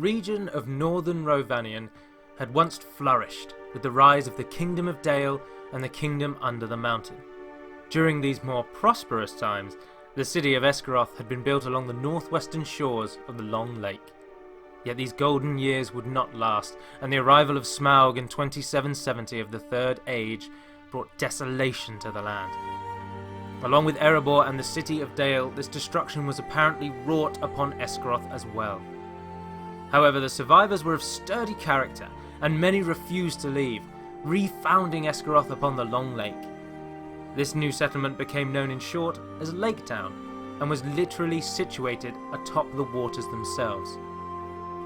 region of northern Rovanion had once flourished with the rise of the Kingdom of Dale and the Kingdom Under the Mountain. During these more prosperous times, the city of Esgaroth had been built along the northwestern shores of the Long Lake. Yet these golden years would not last, and the arrival of Smaug in 2770 of the Third Age brought desolation to the land. Along with Erebor and the city of Dale, this destruction was apparently wrought upon Esgaroth as well. However, the survivors were of sturdy character, and many refused to leave, refounding Esgaroth upon the Long Lake. This new settlement became known in short as Laketown, and was literally situated atop the waters themselves.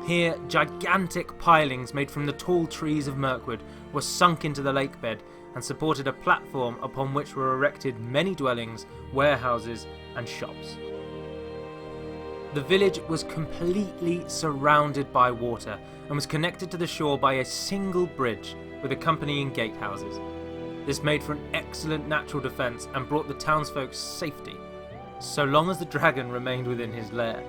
Here, gigantic pilings made from the tall trees of Mirkwood were sunk into the lake bed and supported a platform upon which were erected many dwellings, warehouses and shops. The village was completely surrounded by water and was connected to the shore by a single bridge with accompanying gatehouses. This made for an excellent natural defence and brought the townsfolk safety, so long as the dragon remained within his lair.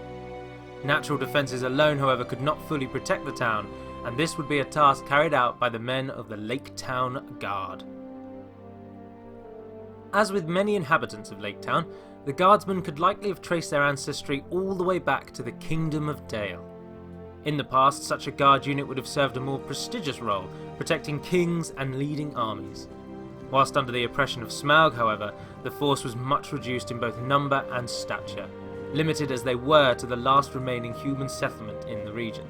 Natural defences alone, however, could not fully protect the town, and this would be a task carried out by the men of the Laketown Guard. As with many inhabitants of Laketown, the guardsmen could likely have traced their ancestry all the way back to the Kingdom of Dale. In the past, such a guard unit would have served a more prestigious role, protecting kings and leading armies. Whilst under the oppression of Smaug, however, the force was much reduced in both number and stature, limited as they were to the last remaining human settlement in the region.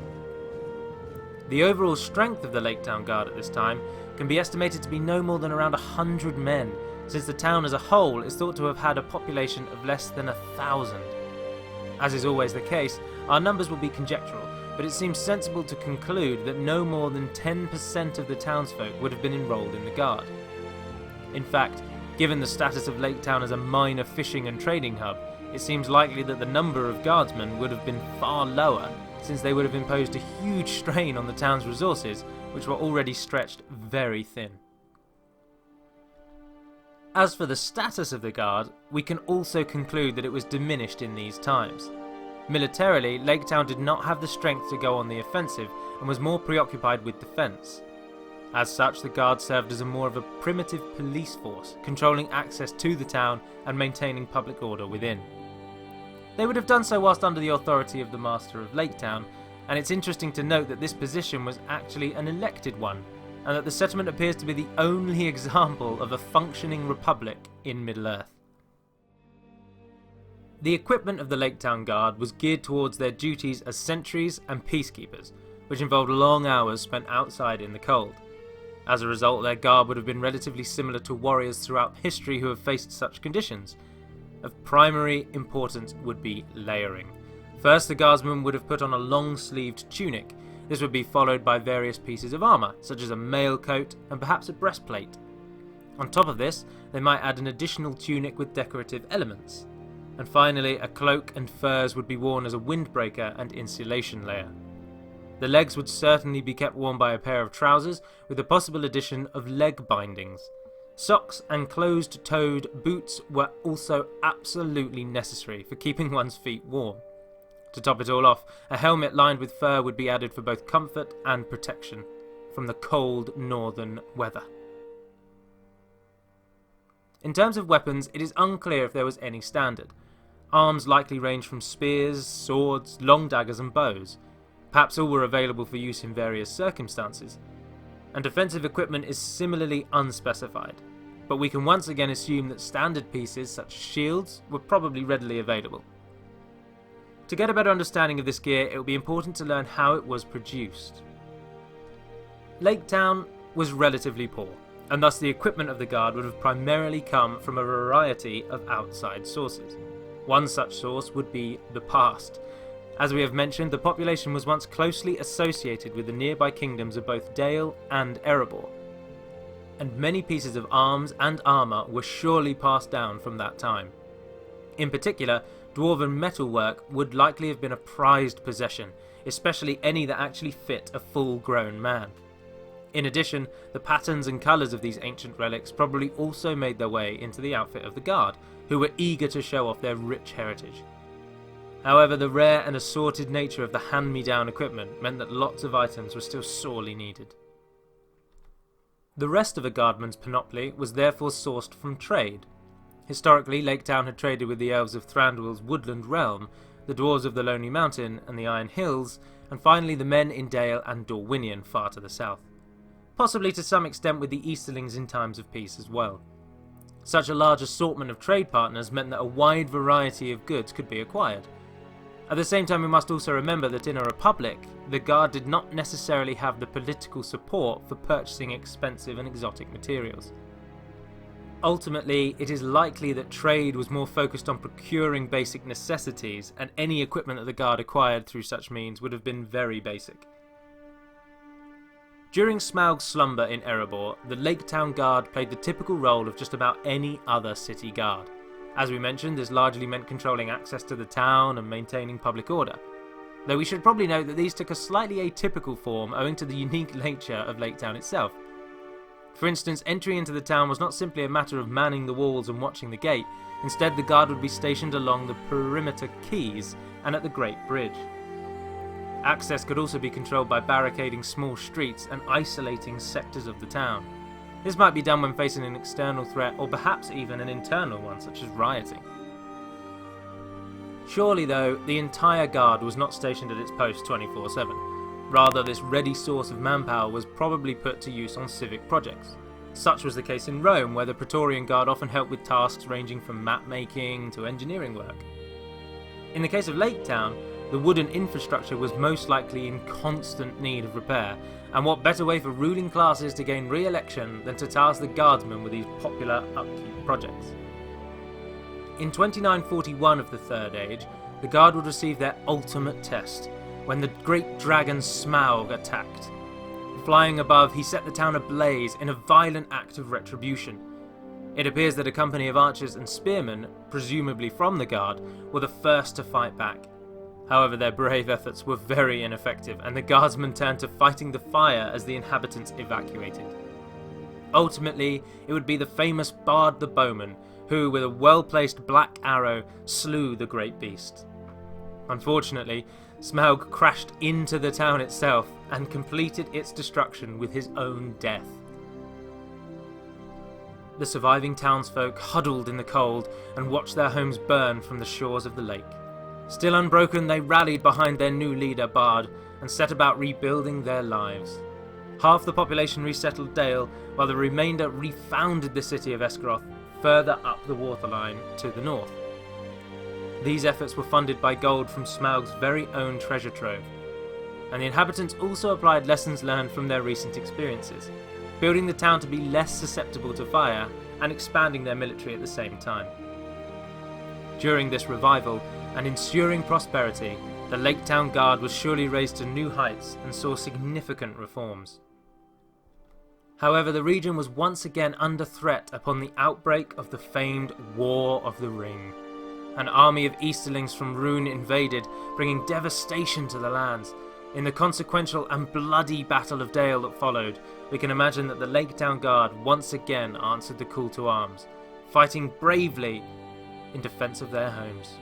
The overall strength of the Laketown Guard at this time can be estimated to be no more than around 100 men, since the town as a whole is thought to have had a population of less than 1,000. As is always the case, our numbers will be conjectural, but it seems sensible to conclude that no more than 10% of the townsfolk would have been enrolled in the Guard. In fact, given the status of Laketown as a minor fishing and trading hub, it seems likely that the number of guardsmen would have been far lower, since they would have imposed a huge strain on the town's resources, which were already stretched very thin. As for the status of the Guard, we can also conclude that it was diminished in these times. Militarily, Laketown did not have the strength to go on the offensive and was more preoccupied with defence. As such, the Guard served as more of a primitive police force, controlling access to the town and maintaining public order within. They would have done so whilst under the authority of the Master of Laketown, and it's interesting to note that this position was actually an elected one, and that the settlement appears to be the only example of a functioning republic in Middle-earth. The equipment of the Laketown Guard was geared towards their duties as sentries and peacekeepers, which involved long hours spent outside in the cold. As a result, their garb would have been relatively similar to warriors throughout history who have faced such conditions. Of primary importance would be layering. First, the guardsmen would have put on a long-sleeved tunic. This would be followed by various pieces of armour, such as a mail coat and perhaps a breastplate. On top of this, they might add an additional tunic with decorative elements. And finally, a cloak and furs would be worn as a windbreaker and insulation layer. The legs would certainly be kept warm by a pair of trousers, with the possible addition of leg bindings. Socks and closed-toed boots were also absolutely necessary for keeping one's feet warm. To top it all off, a helmet lined with fur would be added for both comfort and protection from the cold northern weather. In terms of weapons, it is unclear if there was any standard. Arms likely range from spears, swords, long daggers and bows. Perhaps all were available for use in various circumstances. And defensive equipment is similarly unspecified, but we can once again assume that standard pieces such as shields were probably readily available. To get a better understanding of this gear, it will be important to learn how it was produced. Laketown was relatively poor, and thus the equipment of the Guard would have primarily come from a variety of outside sources. One such source would be the past. As we have mentioned, the population was once closely associated with the nearby kingdoms of both Dale and Erebor, and many pieces of arms and armour were surely passed down from that time. In particular, dwarven metalwork would likely have been a prized possession, especially any that actually fit a full-grown man. In addition, the patterns and colours of these ancient relics probably also made their way into the outfit of the Guard, who were eager to show off their rich heritage. However, the rare and assorted nature of the hand-me-down equipment meant that lots of items were still sorely needed. The rest of a guardman's panoply was therefore sourced from trade. Historically, Laketown had traded with the elves of Thranduil's woodland realm, the dwarves of the Lonely Mountain and the Iron Hills, and finally the men in Dale and Dorwinion far to the south. Possibly to some extent with the Easterlings in times of peace as well. Such a large assortment of trade partners meant that a wide variety of goods could be acquired. At the same time, we must also remember that in a republic, the Guard did not necessarily have the political support for purchasing expensive and exotic materials. Ultimately, it is likely that trade was more focused on procuring basic necessities, and any equipment that the Guard acquired through such means would have been very basic. During Smaug's slumber in Erebor, the Laketown Guard played the typical role of just about any other city guard. As we mentioned, this largely meant controlling access to the town and maintaining public order. Though we should probably note that these took a slightly atypical form owing to the unique nature of Laketown itself. For instance, entry into the town was not simply a matter of manning the walls and watching the gate. Instead, the guard would be stationed along the perimeter quays and at the Great Bridge. Access could also be controlled by barricading small streets and isolating sectors of the town. This might be done when facing an external threat or perhaps even an internal one, such as rioting. Surely though, the entire guard was not stationed at its post 24/7. Rather, this ready source of manpower was probably put to use on civic projects. Such was the case in Rome, where the Praetorian Guard often helped with tasks ranging from map making to engineering work. In the case of Laketown, the wooden infrastructure was most likely in constant need of repair, and what better way for ruling classes to gain re-election than to task the guardsmen with these popular upkeep projects. In 2941 of the Third Age, the Guard would receive their ultimate test, when the great dragon Smaug attacked. Flying above, he set the town ablaze in a violent act of retribution. It appears that a company of archers and spearmen, presumably from the Guard, were the first to fight back. However, their brave efforts were very ineffective, and the guardsmen turned to fighting the fire as the inhabitants evacuated. Ultimately, it would be the famous Bard the Bowman who, with a well-placed black arrow, slew the great beast. Unfortunately, Smaug crashed into the town itself and completed its destruction with his own death. The surviving townsfolk huddled in the cold and watched their homes burn from the shores of the lake. Still unbroken, they rallied behind their new leader, Bard, and set about rebuilding their lives. Half the population resettled Dale, while the remainder refounded the city of Esgaroth further up the waterline to the north. These efforts were funded by gold from Smaug's very own treasure trove, and the inhabitants also applied lessons learned from their recent experiences, building the town to be less susceptible to fire and expanding their military at the same time. During this revival and ensuring prosperity, the Laketown Guard was surely raised to new heights and saw significant reforms. However, the region was once again under threat upon the outbreak of the famed War of the Ring. An army of Easterlings from Rhûn invaded, bringing devastation to the lands. In the consequential and bloody Battle of Dale that followed, we can imagine that the Laketown Guard once again answered the call to arms, fighting bravely in defence of their homes.